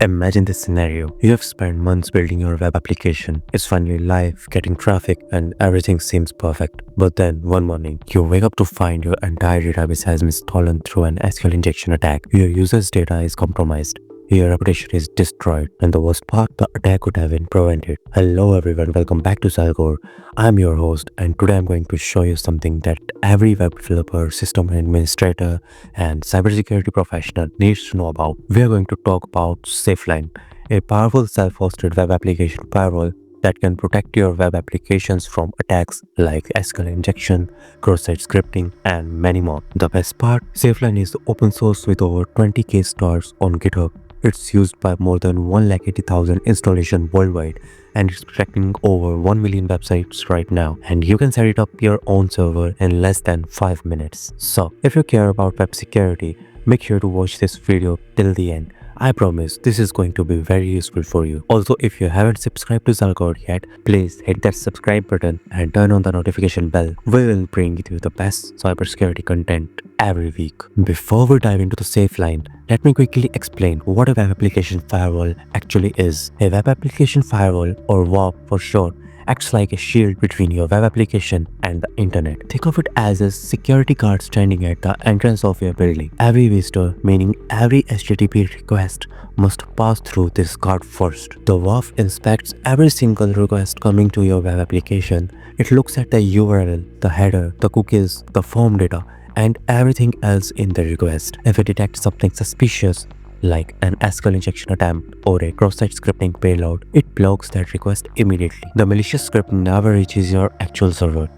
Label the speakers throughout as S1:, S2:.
S1: Imagine this scenario. You have spent months building your web application. It's finally live, getting traffic, and everything seems perfect. But then, one morning, you wake up to find your entire database has been stolen through an SQL injection attack. Your user's data is compromised. Your reputation is destroyed, and the worst part, the attack could have been prevented. Hello everyone, welcome back to Xalgord. I'm your host, and today I'm going to show you something that every web developer, system administrator, and cybersecurity professional needs to know about. We are going to talk about SafeLine, a powerful self-hosted web application firewall that can protect your web applications from attacks like SQL injection, cross-site scripting, and many more. The best part, SafeLine is open source with over 20k stars on GitHub. It's used by more than 180,000 installations worldwide, and it's protecting over 1 million websites right now. And you can set it up your own server in less than 5 minutes. So, if you care about web security, make sure to watch this video till the end. I promise this is going to be very useful for you. Also, if you haven't subscribed to Xalgord yet, please hit that subscribe button and turn on the notification bell. We will bring you the best cybersecurity content every week. Before we dive into the SafeLine, let me quickly explain what a web application firewall actually is. A web application firewall, or WAF for short, acts like a shield between your web application and the internet. Think of it as a security guard standing at the entrance of your building. Every visitor, meaning every HTTP request, must pass through this guard first. The WAF inspects every single request coming to your web application. It looks at the URL, the header, the cookies, the form data, and everything else in the request. If it detects something suspicious, like an SQL injection attempt or a cross-site scripting payload, it blocks that request immediately. The malicious script never reaches your actual server.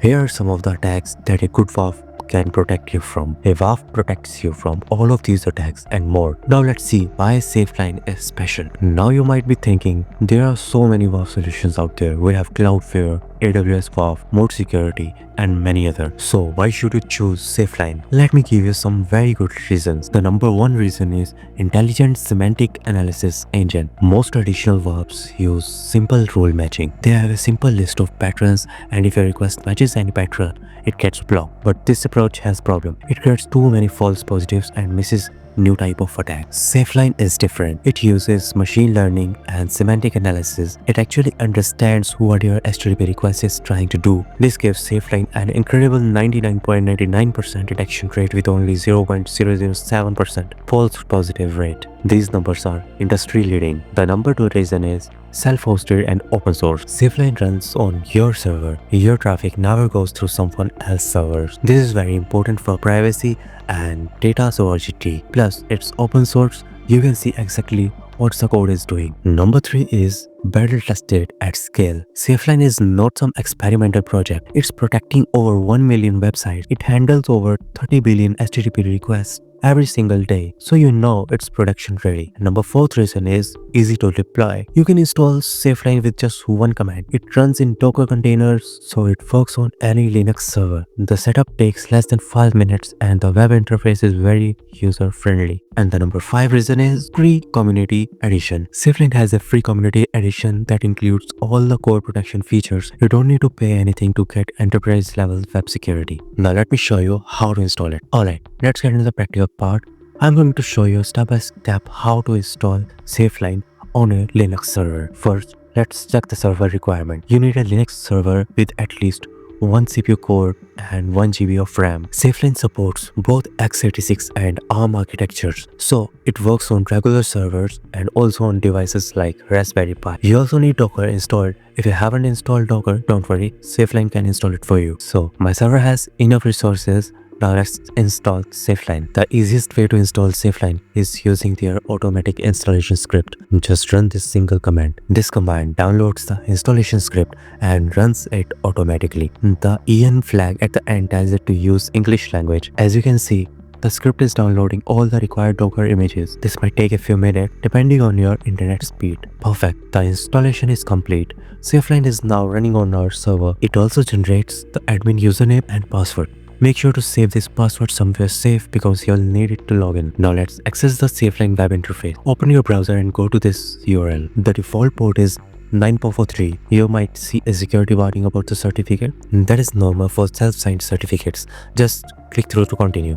S1: Here are some of the attacks that a good WAF can protect you from. A WAF protects you from all of these attacks and more. Now let's see why SafeLine is special. Now you might be thinking, there are so many WAF solutions out there. We have Cloudflare, AWS WAF, Mode Security, and many others. So why should you choose SafeLine? Let me give you some very good reasons. The number one reason is intelligent semantic analysis engine. Most traditional WAFs use simple rule matching. They have a simple list of patterns, and if a request matches any pattern, it gets blocked. But this approach has problem. It creates too many false positives and misses new type of attack. SafeLine is different. It uses machine learning and semantic analysis. It actually understands what your HTTP request is trying to do. This gives SafeLine an incredible 99.99% detection rate with only 0.007% false positive rate. These numbers are industry leading. The number two reason is self-hosted and open source. SafeLine runs on your server. Your traffic never goes through someone else's servers. This is very important for privacy and data sovereignty. Plus, it's open source. You can see exactly what the code is doing. Number three is battle tested at scale. SafeLine is not some experimental project. It's protecting over 1 million websites. It handles over 30 billion HTTP requests every single day, so you know it's production ready. Number fourth reason is easy to deploy. You can install SafeLine with just one command. It runs in Docker containers, so it works on any Linux server. The setup takes less than 5 minutes and the web interface is very user friendly. And the number five reason is free community edition. SafeLine has a free community edition that includes all the core protection features. You don't need to pay anything to get enterprise level web security. Now let me show you how to install it. Alright, let's get into the practical part. I'm going to show you step by step how to install SafeLine on a Linux server. First, let's check the server requirement. You need a Linux server with at least 1 CPU core and 1 GB of RAM. SafeLine supports both x86 and ARM architectures, so it works on regular servers and also on devices like Raspberry Pi. You also need Docker installed. If you haven't installed Docker, don't worry, SafeLine can install it for you. So my server has enough resources. Now let's install SafeLine. The easiest way to install SafeLine is using their automatic installation script. Just run this single command. This command downloads the installation script and runs it automatically. The EN flag at the end tells it to use English language. As you can see, the script is downloading all the required Docker images. This might take a few minutes depending on your internet speed. Perfect. The installation is complete. SafeLine is now running on our server. It also generates the admin username and password. Make sure to save this password somewhere safe because you'll need it to log in. Now let's access the SafeLine web interface. Open your browser and go to this URL. The default port is 9443. You might see a security warning about the certificate. That is normal for self-signed certificates. Just click through to continue.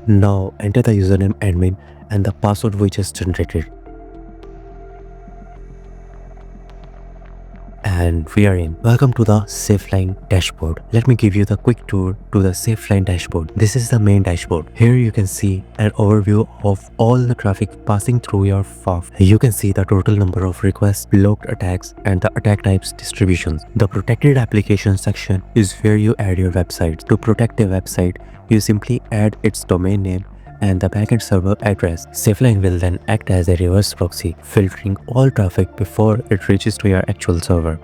S1: Now enter the username admin and the password we just generated. And we are in. Welcome to the SafeLine dashboard. Let me give you the quick tour to the SafeLine dashboard. This is the main dashboard. Here you can see an overview of all the traffic passing through your WAF. You can see the total number of requests, blocked attacks, and the attack types distributions. The protected application section is where you add your websites. To protect a website, you simply add its domain name and the backend server address. SafeLine will then act as a reverse proxy, filtering all traffic before it reaches to your actual server.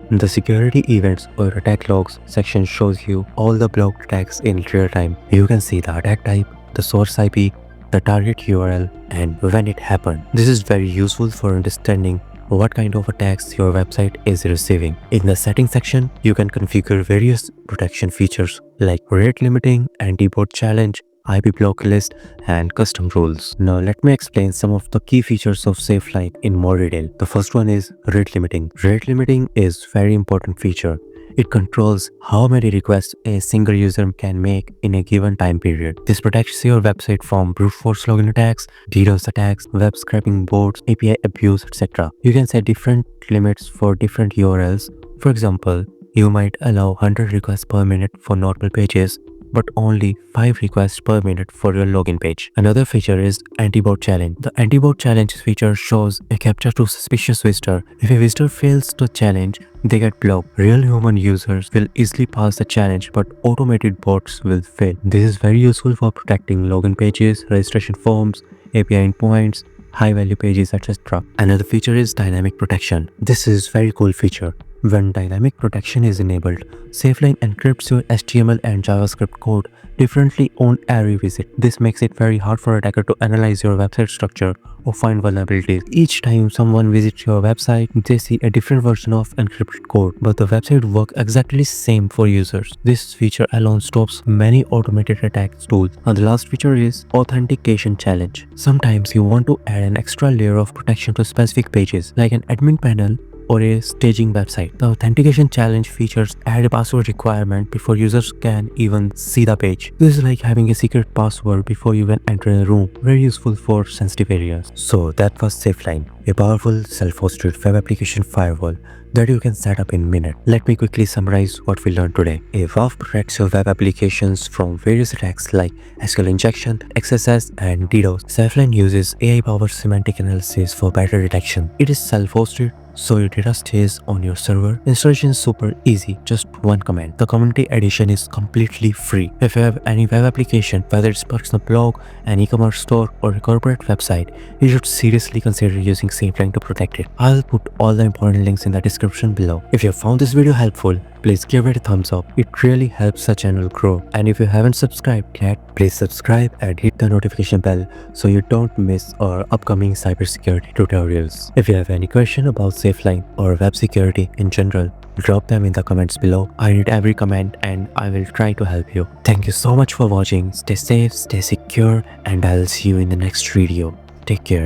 S1: The security events or attack logs section shows you all the blocked attacks in real time. You can see the attack type, the source IP, the target URL, and when it happened. This is very useful for understanding what kind of attacks your website is receiving. In the settings section, you can configure various protection features like rate limiting, anti-bot challenge, IP block list, and custom rules. Now let me explain some of the key features of SafeLine in more detail. The first one is rate limiting. Rate limiting is very important feature. It controls how many requests a single user can make in a given time period. This protects your website from brute force login attacks, DDoS attacks, web scraping bots, API abuse, etc. You can set different limits for different URLs. For example, you might allow 100 requests per minute for normal pages, but only 5 requests per minute for your login page. Another feature is anti-bot challenge. The anti-bot challenge feature shows a captcha to suspicious visitor. If a visitor fails to challenge, they get blocked. Real human users will easily pass the challenge, but automated bots will fail. This is very useful for protecting login pages, registration forms, API endpoints, high-value pages, etc. Another feature is dynamic protection. This is very cool feature. When dynamic protection is enabled, SafeLine encrypts your HTML and JavaScript code differently on every visit. This makes it very hard for attacker to analyze your website structure or find vulnerabilities. Each time someone visits your website, they see a different version of encrypted code, but the website works exactly same for users. This feature alone stops many automated attack tools. And the last feature is authentication challenge. Sometimes you want to add an extra layer of protection to specific pages, like an admin panel or a staging website. The authentication challenge features add a password requirement before users can even see the page. This is like having a secret password before you can enter a room, very useful for sensitive areas. So that was SafeLine, a powerful self-hosted web application firewall that you can set up in minutes. Let me quickly summarize what we learned today. A WAF protects your web applications from various attacks like SQL Injection, XSS, and DDoS. SafeLine uses AI-powered semantic analysis for better detection. It is self-hosted, so your data stays on your server. Installation is super easy, just one command. The community edition is completely free. If you have any web application, whether it's personal blog, an e-commerce store, or a corporate website, you should seriously consider using SafeLine to protect it. I'll put all the important links in the description below. If you found this video helpful, please give it a thumbs up. It really helps the channel grow. And if you haven't subscribed yet, please subscribe and hit the notification bell so you don't miss our upcoming cybersecurity tutorials. If you have any question about SafeLine or web security in general, drop them in the comments below. I read every comment and I will try to help you. Thank you so much for watching. Stay safe, stay secure, and I'll see you in the next video. Take care.